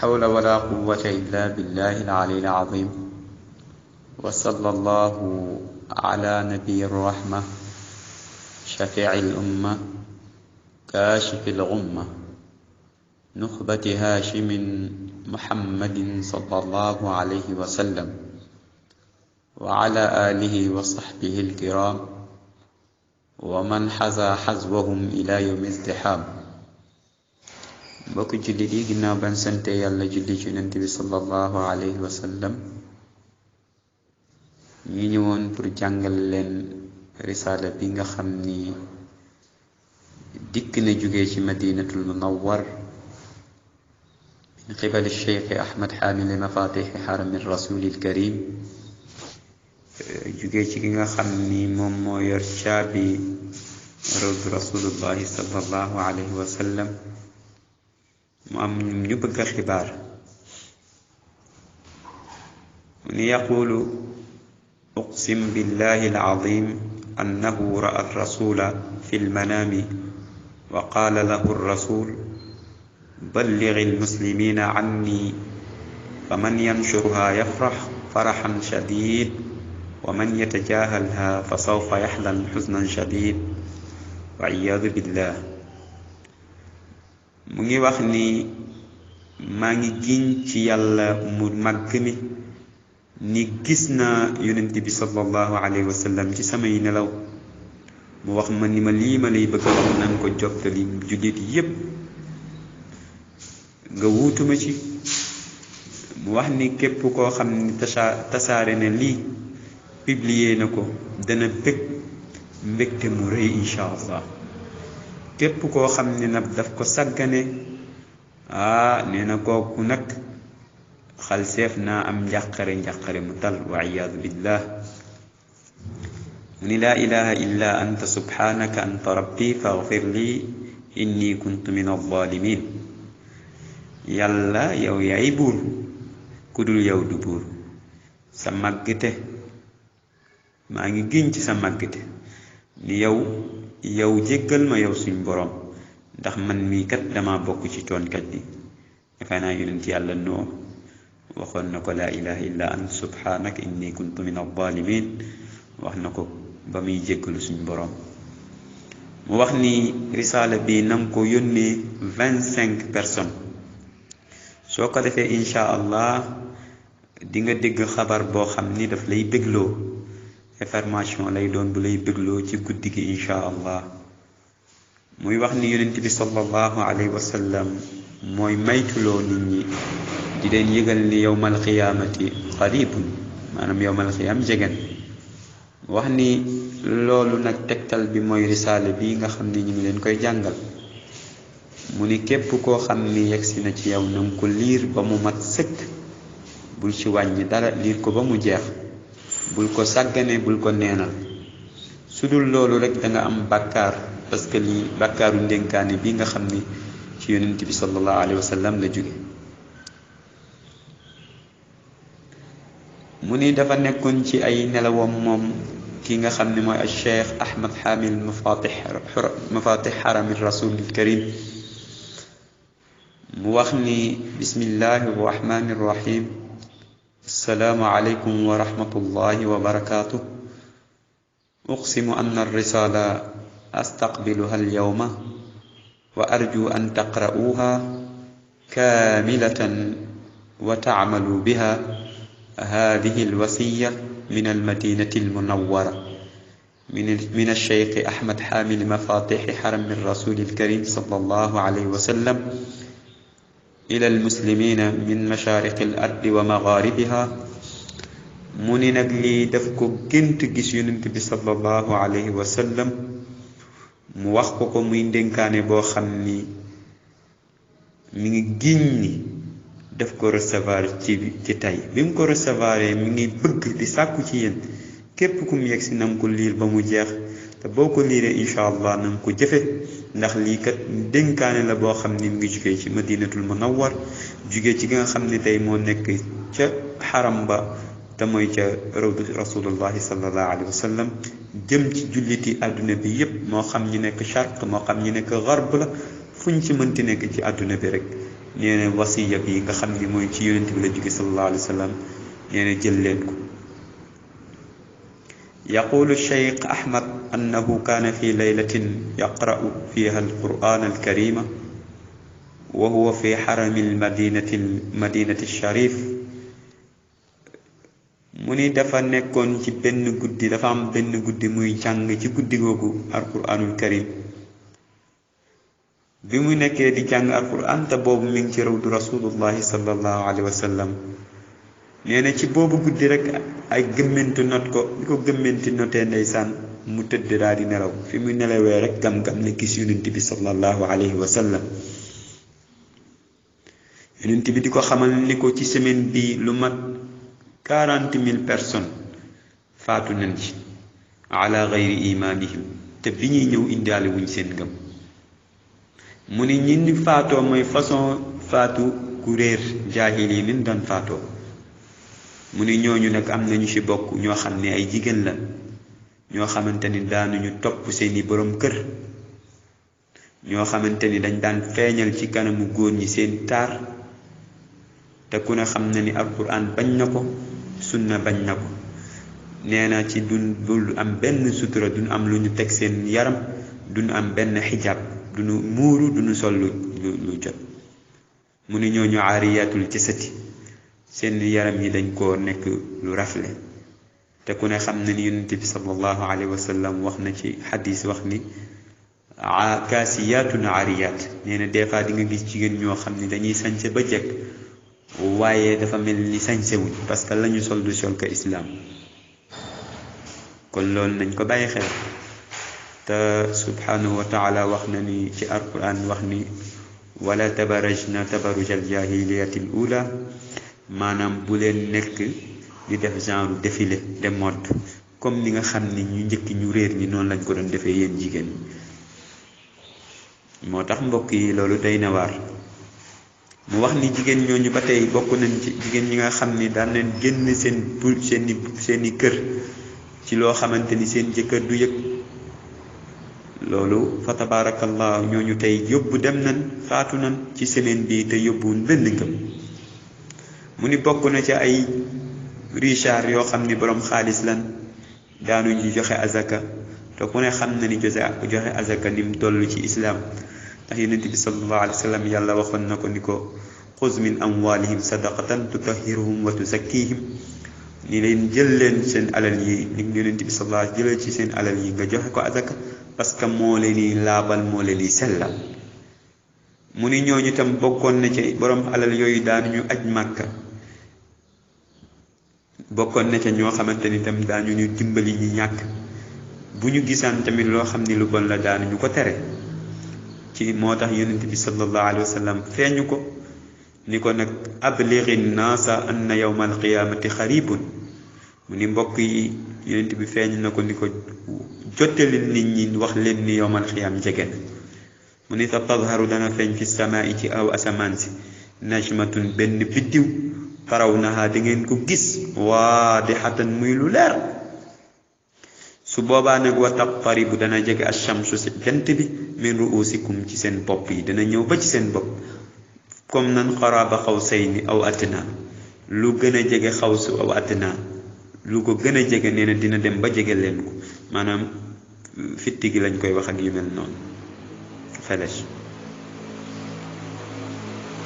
حول ولا قوة إلا بالله العلي العظيم. وصلى الله على نبي الرحمة شفيع الأمة كاشف الغمة نخبة هاشم محمد صلى الله عليه وسلم وعلى آله وصحبه الكرام ومن حذا حذوهم إلى يوم ازدحام. mbokk jullit yi ginnaaw ban sante yàlla julli ci yonent bi sallallahu alayhi wa sallam ñi ñëwoon pour jàngal leen risaala bi nga xam ni dikk na jóge ci madinatul munawwar min qibali cheikh ahmad xaamil mafatixi xarami rasulil karim jóge ci ki nga xam ni moom moo yor caabi rawdu rasulullahi sallallahu alayhi wa sallam mu am ñu bëgg xibaar mu ni yaqulu uqsim billahi alazim annahu ra'a rasula fi lmanami wa qaala lahu rasul balligh almuslimina anni faman yanshurha yafrax faraxan shadid wa man yatajahalha fa sawfa yaxlan xusnan shadid wa iyaadu billah. mu ngi wax ni maa ngi giñ ci yàlla mu màgg mi ni gis naa yonent bi sallallahu alayhi wa sallam ci samay nelaw mu wax ma ni ma lii ma lay bëgg a wax nanga ko jottali jullit yépp nga wuutuma ci. mu wax ni képp koo xam ni tasaare na lii publier na ko dana bëgg mbégte mu rëy insha allah. képp koo xam ne nag daf ko sàggane nee na kooku nag xalseef naa am njàqare mu tal wa iyaadu billah. mu ni laa ilaha illa anta subhanaka anta rabbi faghfir li inni kuntu min alzalimin. yàlla yow yaay buur ku dul yow du buur sa màggte maa ngi giñ ci sa màggte ni yow jéggal ma yow suñ boroom ndax man mii kat dama bokk ci toonkat yi. yaakaar naa yonent yàlla noo waxoon na ko laa ilaha illa anta subhanaka inni kuntu min alzalimin wax na ko ba muy jéggalu suñ boroom. mu wax ni risaala bi nanga ko yónnee 25 personnes soo ko defee insha allah di nga dégg xabar boo xam ni daf lay bégloo information lay doon bu lay bégloo ci guddi gi insha allah. muy wax ni yonent bi sallallahu alayhi wa sallam mooy maytuloo nit ñi di leen yëgal ni yowmal qiyaamati qaribun maanaam yowmal qiyaam jegen. wax ni loolu nag tegtal bi mooy risaale bi nga xam ni ñu ngi leen koy jàngal. mu ni képp koo xam ni yegsi na ci yow nanga ko liir ba mu mat sëkk bul ci wàññi dara liir ko ba mu jeex bul ko sàggane bul ko neenal. su dul loolu rek da nga am bàkkaar parce que lii bàkkaaru ndénkaane bi nga xam ni ci yonent bi sallallahu alayhi wa sallam la jóge. mu ni dafa nekkoon ci ay nelawam moom ki nga xam ne mooy al cheikh ahmad xaamil mafatix xarami rasulil karim. mu wax ni bismillahi rrahmani rrahim assalaamu aleykum wa rahmatullahi wa barakatuh. uqsimu anna arrisala astaqbiluha alyawma wa arju an taqra'uha kamilatan wa ta'malu biha hadihi alwasiya min almadinati almunawwara min alcheikh ahmad xaamil mafatixi xarami rasulil karim sallallahu alayhi wa sallam ila almuslimina min mashariqi al ardi wa magharibiha. mu ni nag lii daf ko gént gis yonent bi sallallahu alayhi wa sallam mu wax ko muy ndénkaane boo xam ni mi ngi giñ ni daf ko recevoir ci tey bi mu ko recevoir mi ngi bëgg di sàkku ci yéen képp ku mu yegg si na nga ko liir ba mu jeex te boo ko liiree incha allah na nga ko jëfe ndax lii kat dénkaane la boo xam ni mu ngi jugee ci madinatul munawwar jugee ci nga xam ne tey moo nekk ca xaram ba te mooy ca rawdu rasulullahi sallallahu alayhi wa sallam jëm ci julliti àdduna bi yépp moo xam ñi nekk charq moo xam ñi nekk garb la fuñ ci mënti nekk ci àdduna bi rek nee na wasiya bi nga xam ni mooy ci yonent bi la jóge sallallahu alayhi wa sallam nee na jël leen ko. yaqulu Cheikh Ahmad annahu kaana fi laylatin yaqra'u fiha alquran alkarima wa huwa fi xarami almadinati sharif. mu ni dafa nekkoon ci benn guddi, dafa am benn guddi muy jàng ci guddi googu alquranul karim. bi mu nekkee di jàng alquran te boobu mi ngi ci rawdu rasulullahi sallallahu alayhi wa sallam. nee na ci boobu guddi rek ay gëmmentu not ko, bi ko gëmmenti notee ndeysaan mu tëdd daal di nelaw. fi mu nelawee rek gam-gam ne gis yonent bi sallallahu alayhi wa sallam. yonent bi di ko xamal ni ko ci semaine bi lu mat 40,000 personnes faatu nañ ci ala gayri imanihim, te bi ñuy ñëw indaale wuñ seen ngëm. mu ni ñi faatoo mooy façon faatu ku réer jaahil yi nin daan faatoo. mu ni ñooñu nag am nañu ci bokk ñoo xam ne ay jigéen la, ñoo xamante ni daanuñu topp seeni borom kër, ñoo xamante ni dañ daan feeñal ci kanamu góor ñi seen taar, te ku ne xam na ni alquran bañ na ko, sunna bañ na ko. nee na ci dul am benn sutura, duñ am lu ñu teg seen yaram, duñ am benn xijaab, duñu muuru, duñu sol lu jot. mu ni ñooñu aariyatul jasati, seen yaram yi dañ koo nekk lu rafle. te ku ne xam na ni yonent bi sallallahu alayhi wa sallam wax na ci xadis wax ni kaasiyaatun aariyaat. nee na des fois di nga gis jigéen ñoo xam ni dañuy sañse ba jekk waaye dafa mel ni sañsewuñ, parce que lañu sol du sol ka islaam. kon loolu nañ ko bàyyi xel. te subhanahu wa taala wax na ni ci alquran wax ni wala tabarajna tabarujal jahiliyati al ula, maanaam bu leen nekk di def genre défilé de mode comme ni nga xam ni ñu njëkk ñu réer ñi noonu lañ ko doon defee yéen jigéen ñi. moo tax mbokk yi loolu day na waar. mu wax ni jigéen ñooñu ba tey bokk nañ ci jigéen ñi nga xam ni daan leen génn seeni kër ci loo xamante ni seen jëkkër du yëg. loolu fa tabarakallah ñooñu tey yóbbu dem nañ, faatu nañ ci semaine bi te yóbbuwuñ benn ngëm. mu ni bokk na ci ay richard yoo xam ni boroom xaalis lan, daanuñu joxe azaka, te ku ne xam na ni joxe azaka ni mu toll ci islaam. ndax yonent bi sallallahu alayhi wa sallam yàlla waxoon na ko ni ko xuz min amwalihim sadaqatan tutahhiruhum wa tuzakkihim, ni leen jël leen seen alal yi, ni yonent bi sallallahu alayhi jëlal ci seen alal yi nga joxe ko azaka, parce que moo leen di laabal, moo leen di sellal. mu ni ñooñu tam bokkoon na ci borom alal yooyu daanuñu aj màkka, bokkoon na ca ñoo xamante ni tam daañu dimbali ñi ñàkk. bu ñu gisaan tamit loo xam ni lu bon la daanuñu ko tere. ci moo tax yonent bi sallallahu alayhi wa sallam feeñu ko ni ko nag ablighi naasa anna yawma alqiyamati xaribun. mu ni mbokk yi yonent bi feeñu na ko ni ko jottali nit ñi wax leen ni yawmal qiyaam jege na. mu ni sa tadharu dana feeñ fi samaa'i ci aw asamaan si najmatun benn biddiw tarawnaha da ngeen ko gis waadihatan muy lu leer. su boobaa nag wa taqtaribu dana jege ash-shamsu si jant bi min ru'usikum ci seen bopp yi, dana ñëw ba ci seen bopp comme nan qaraaba xawsayni aw adnaa, lu gën a jege xawsu aw adnaa, lu ko gën a jege nee na dina dem ba jege leen ko, maanaam fitti gi lañ koy wax ak yu mel noonu, felesh.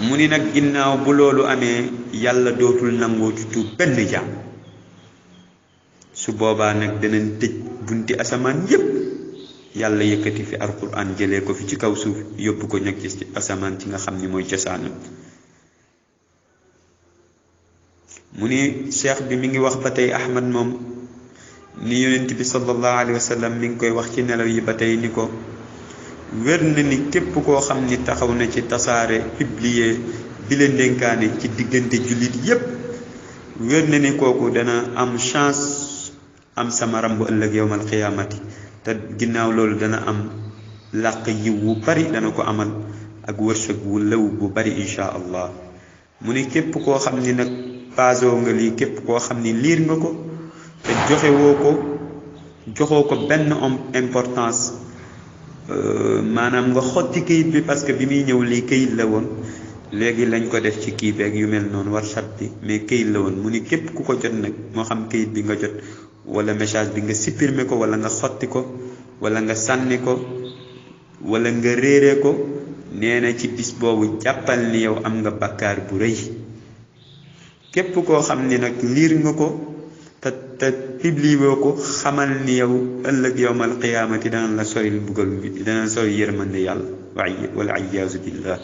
mu ni nag ginnaaw bu loolu amee yàlla dootul nangoo ci tuub benn jaam. su boobaa nag danañ tëj bunti asamaan yépp, yàlla yëkkati fi alquran jëlee ko fi ci kaw suuf yóbbu ko nag ci asamaan ci nga xam ni mooy cosaanam. mu ni cheikh bi mi ngi wax ba tey Ahmad moom ni yonent bi sallallahu alayhi wa sallam mi ngi koy wax ci nelaw yi ba tey ni ko wér na ni képp koo xam ni taxaw na ci tasaare publier bi leen dénkaane ci diggante jullit yépp, wér na ni kooku dana am chance am sama ram bu ëllëg yawmal qiyaamati, te ginnaaw loolu dana am làq yiw wu bari, dana ko amal ak wërsëg wu lew bu bari insha allah. mu ni képp koo xam ni nag paasoo nga lii, képp koo xam ni liir nga ko te joxoo ko benn importance, maanaam nga xotti kayit bi parce que bi muy ñëw lii kayit la woon, léegi lañ ko def ci kii beeg yu mel noonu WhatsApp bi, mais këyit la woon. mu ni képp ku ko jot nag moo xam këyit bi nga jot wala message bi nga supprimer ko wala nga xotti ko wala nga sànni ko wala nga réere ko, nee na ci bis boobu jàppal ni yow am nga bakkaar bu rëy. képp koo xam ni nag liir nga ko te publié ko, xamal ni yow ëllëg yawmal qiyaamati dana la soril mbugal bi, dana sori yërmande yàlla wal iyaazu billah.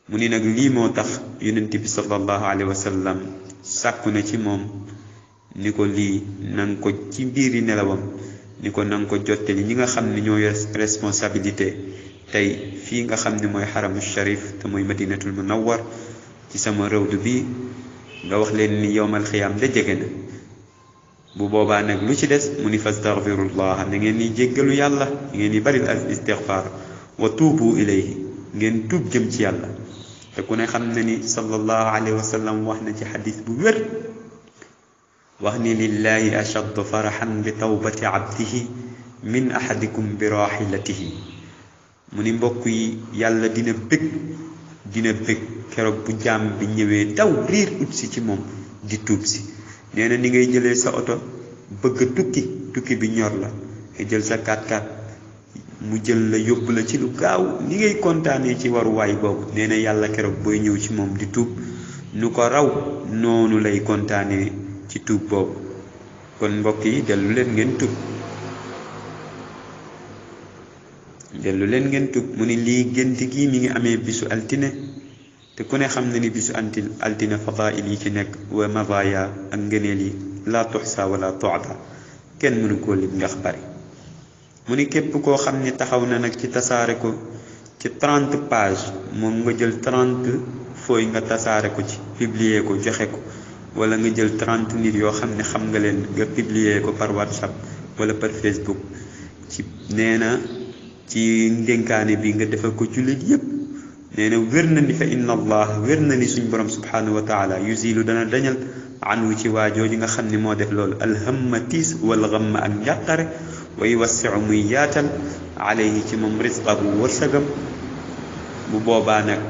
mu ni nag lii moo tax yonent bi sallallahu alayhi wa sallam sàkku na ci moom ni ko lii nanga ko ci biiri nelawam ni ko nanga ko jottali ñi nga xam ne ñoo yor responsabilité tey fii nga xam ne mooy xaramu sharif te mooy madinatul munawwar ci sama rawdu bi, nga wax leen ni yowmal xiyaam da jege na. bu boobaa nag lu ci des mu ni fastaghfirullah, na ngeen ni jéggalu yàlla, na ngeen ni bari al istighfar wa tuubu ilayhi, ngeen tuub jëm ci yàlla. te ku ne xam na ni sallallahu alayhi wa sallam wax na ci xadis bu wér, wax ni lillahi ashaddu faraxan bi tawbati abdihi min ahadikum bi rahilatihi. mu ni mbokk yi yàlla dina bëgg keroog bu jaam bi ñëwee daw riir ut si ci moom di tuub si. nee na ni ngay jëlee sa oto bëgg tukki bi ñor la, nga jël sa 4x4 mu jël la yóbbu la ci lu gaaw, ni ngay kontaanee ci waruwaay boobu, nee na yàlla keroog booy ñëw ci moom di tuub nu ko raw noonu lay kontaanee ci tuub boobu. kon mbokk yi dellu leen ngeen tuub. mu ni lii gént gi mi ngi amee bisu altine, te ku ne xam na ni bisu altine fadail yi ci nekk wa mazaya ak ngëneel yi la tuxsa wala tuada, kenn mënu koo lim ndax bari. mu ni képp koo xam ni taxaw na nag ci tasaare ko ci 30 page, moom nga jël 30 fooy nga tasaare ko ci publier ko joxe ko, wala nga jël 30 nit yoo xam ne xam nga leen nga publier ko par WhatsApp wala par Facebook. ci nee na ci ndénkaane bi nga defal ko jullit yépp. nee na wér na ni fa inna allah, wér na ni suñ borom subhanahu wa taala yuzilu dana dañal anhu ci waajooji nga xam ne moo def loolu alhamma tiis wal ghamma ak njàqare, wa yuwassiu muy yaatal alayhi ci moom risqahu wërsëgam. bu boobaa nag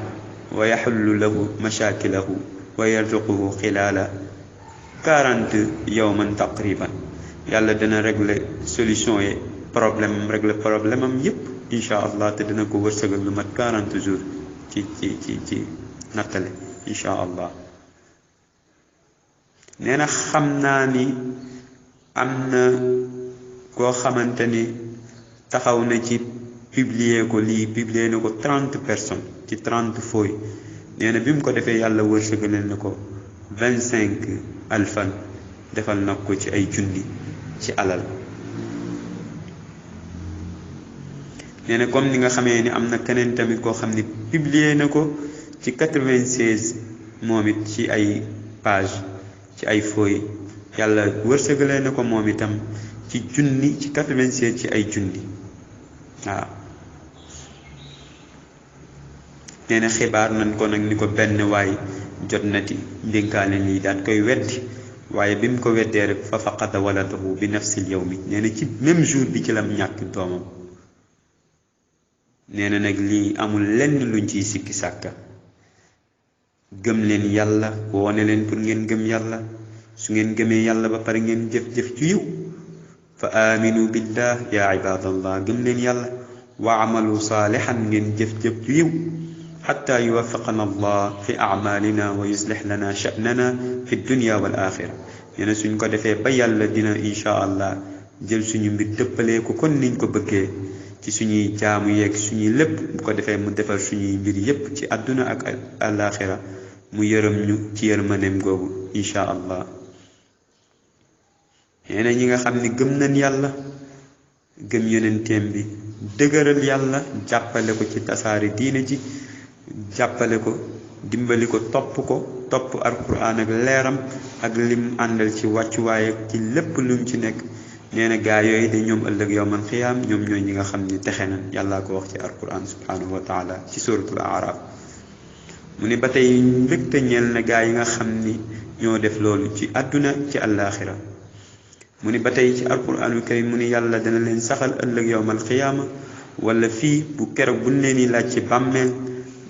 wa yaxullu lahu mashakilahu wa yarzuquhu xilaala 40 yawman taqriban, yàlla dana régler solution yi régler problème am yépp incha allah, te dana ko wërsëgal lu mat 40 jours ci nattale incha allah. nee na xam naa ni am na koo xamante ni taxaw na ci publier na ko 30 personnes ci 30 fooy. nee na bi mu ko defee yàlla wërsëgalal na ko 25 alfan, defal na ko ci ay junni ci alal. nee na comme ni nga xamee ni am na keneen tamit koo xam ni publier na ko ci 96 moom it ci ay page ci ay fooy, yàlla wërsëgalee na ko moom itam ci junni ci 96 ci ay junni. waaw nee na xibaar nañ ko nag ni ko benn waay jot na ti ndénkaane lii daan koy weddi, waaye bi mu ko weddee rek fa faqada waladahu bi nafsil yawmi, nee na ci même jour bi ci lam ñàkk doomam. nee na nag lii amul lenn luñ ciy sikki sàkka. gëm leen yàlla, woone leen pour ngeen gëm yàlla. su ngeen gëmee yàlla ba pare ngeen jëf-jëf ju yiw, fa aminu billah ya ibadallah, gëm leen yàlla, wa amalu saalihan, ngeen jëf-jëf ju yiw, xatta yuwaffiqana allah fi amalina wa yuslix lana sha'nana fi dunya wal axira. nee na suñ ko defee ba yàlla dina incha allah jël suñu mbir dëppalee ko kon niñ ko bëggee ci suñuy jaamu yeeg suñuy lépp, bu ko defee mu defar suñuy mbir yépp ci àdduna ak alaxira, mu yërëm ñu ci yërmaneem googu incha allah. nee na ñi nga xam ne gëm nañ yàlla, gëm yonenteem bi, dëgëral yàlla, jàppale ko ci tasaare diine ji, jàppale ko, dimbali ko, topp alquran ak leeram ak lim àndal ci wàccuwaay ak ci lépp lum ci nekk. nee na gaa yooyu de ñoom ëllëg yawmal xiyaam ñoom ñooy ñi nga xam ni texe na. yàllaa ko wax ci alquran subhanahu wa taala ci suratul araf. mu ne ba tey mbégte ñeel na gaa yi nga xam ni ñoo def loolu ci àdduna ci àllaaxira. mu ni ba tey ci alquranul karim mu ni yàlla dana leen saxal ëllëg yawmal xiyaama, wala fii bu keroog buñ leen di laaj ci bàmmeel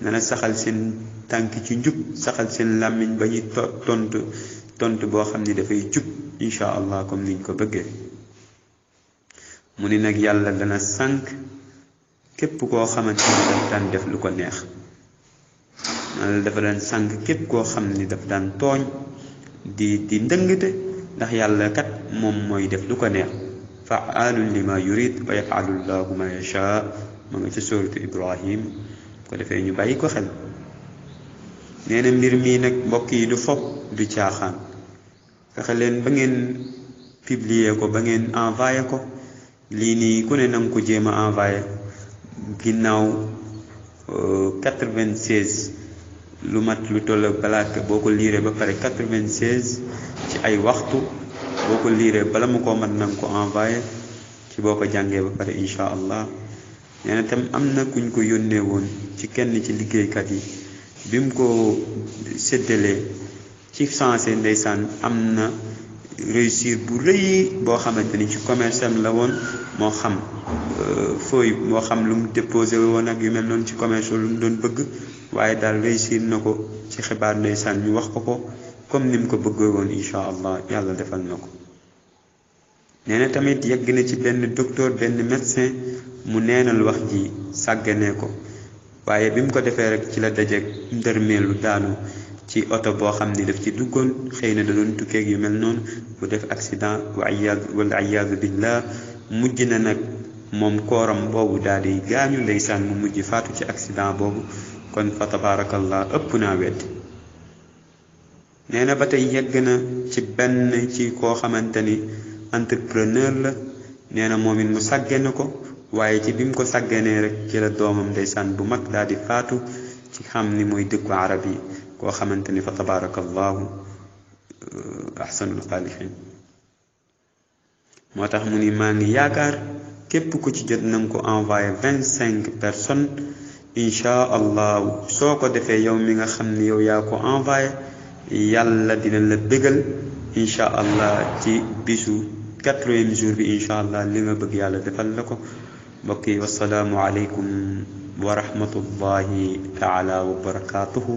dana saxal seen tànk ci njub saxal seen làmmiñ ba ñuy tontu boo xam ni dafay jub insha allah comme niñ ko bëggee. mu ni nag yàlla dana sànk képp koo xamante ni daf daan def lu ko neex. yàlla dafa daan sànk képp koo xam ni daf daan tooñ di ndëngte, ndax yàlla kat moom mooy def lu ko neex. fa'aalun lima yurid wa yaf'alu llahu ma yasha, ma nga ci suuratu Ibrahim. ko defee ñu bàyyi ko xel. nee na mbir mii nag mbokk yi du fopp du caaxaan. fexe leen ba ngeen publier ko, ba ngeen envoyé ko. lii nii ku ne nanga ko jéem a envoyé ginnaaw 96 lu mat lu toll balaaka boo ko liiree ba pare 96 ci ay waxtu boo ko liiree bala mu ko mat nanga ko envoyé ci boo ko jàngee ba pare insha allah. nee na tam am na kuñ ko yónnee woon ci kenn ci liggéeykat yi, bi mu ko séddalee ci sensé ndeysaan am na réussir bu rëy boo xamante ni ci commerce am la woon, moo xam fooy moo xam lu mu déposé woon ak yu mel noonu ci commerce lu mu doon bëgg, waaye daal réussir na ko ci xibaar ndeysaan ñu wax ko comme ni mu ko bëggee woon insha allah yàlla defal na ko. nee na tamit yegg na ci benn docteur benn médecin mu neenal wax ji sàgganee ko, waaye bi mu ko defee rek ci la dajeeg ndërmeelu daanu ci oto boo xam ni daf ci duggoon, xëy na da doon tukkeeg yu mel noonu bu def accident wal iyaadu billah. mujj na nag moom kooram boobu daal di gaañu ndeysaan, mu mujj faatu ci accident boobu. kon fa tabaarakallah ëpp naa wedd. nee na ba tey yegg na ci benn ci koo xamante ni entrepreneur la. nee na moom it mu sàggane ko, waaye ci bi mu ko sàgganee rek ci la doomam ndeysaan bu mag daal di faatu ci xam ni mooy dëkku arab yi, koo xamante ni fa tabaarakallahu ahsanul xaaliqiin. moo tax mu ni maa ngi yaakaar képp ku ci jot na nga ko envoyé 25 personnes insha allahu. soo ko defee yow mi nga xam ni yow yaa ko envoyé, yàlla dina la bégal insha allah ci bisu 4e jour bi insha allah li nga bëgg yàlla defal la ko. mbokk yi wassalaamu aleykum wa rahmatullahi taala wa barakatuhu.